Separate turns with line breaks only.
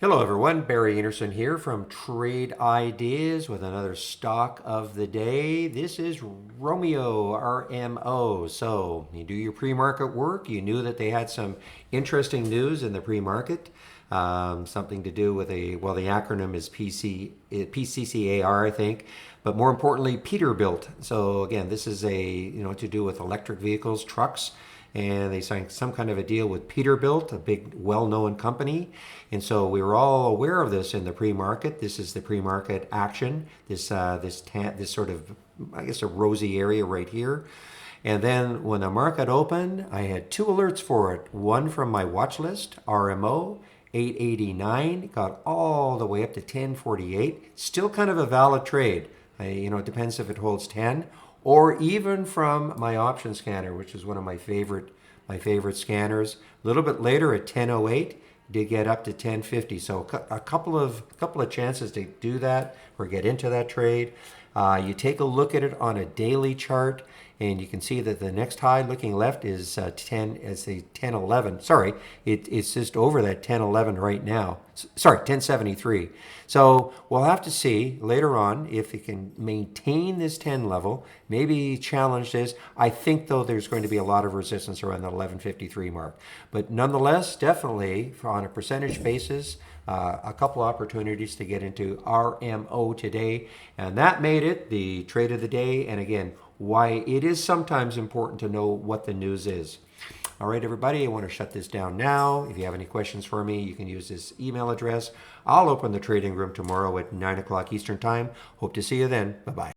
Hello everyone, Barry Anderson here from Trade Ideas with another stock of the day. This is Romeo, RMO. So you do your pre-market work. You knew that they had some interesting news in the pre-market. Something to do with the acronym is PCCAR, I think. But more importantly, Peterbilt. So again, this is to do with electric vehicles, trucks, and they signed some kind of a deal with Peterbilt, a big, well-known company. And so we were all aware of this in the pre-market. This is the pre-market action. This sort of, I guess, a rosy area right here. And then when the market opened, I had two alerts for it. One from my watch list, RMO, 889, got all the way up to 1048. Still kind of a valid trade. It depends if it holds 10, or even from my option scanner, which is one of my favorite scanners. A little bit later at 1008, did get up to 1050. So a couple of chances to do that or get into that trade. You take a look at it on a daily chart, and you can see that the next high looking left is 1011. Sorry, it's just over that 1011 right now. Sorry, 1073. So we'll have to see later on if it can maintain this 10 level, maybe challenge this. I think, though, there's going to be a lot of resistance around the 1153 mark. But nonetheless, definitely on a percentage basis, a couple opportunities to get into RMO today. And that made it the trade of the day. And again, why it is sometimes important to know what the news is. All right, everybody, I want to shut this down now. If you have any questions for me, you can use this email address. I'll open the trading room tomorrow at 9 o'clock Eastern Time. Hope to see you then. Bye-bye.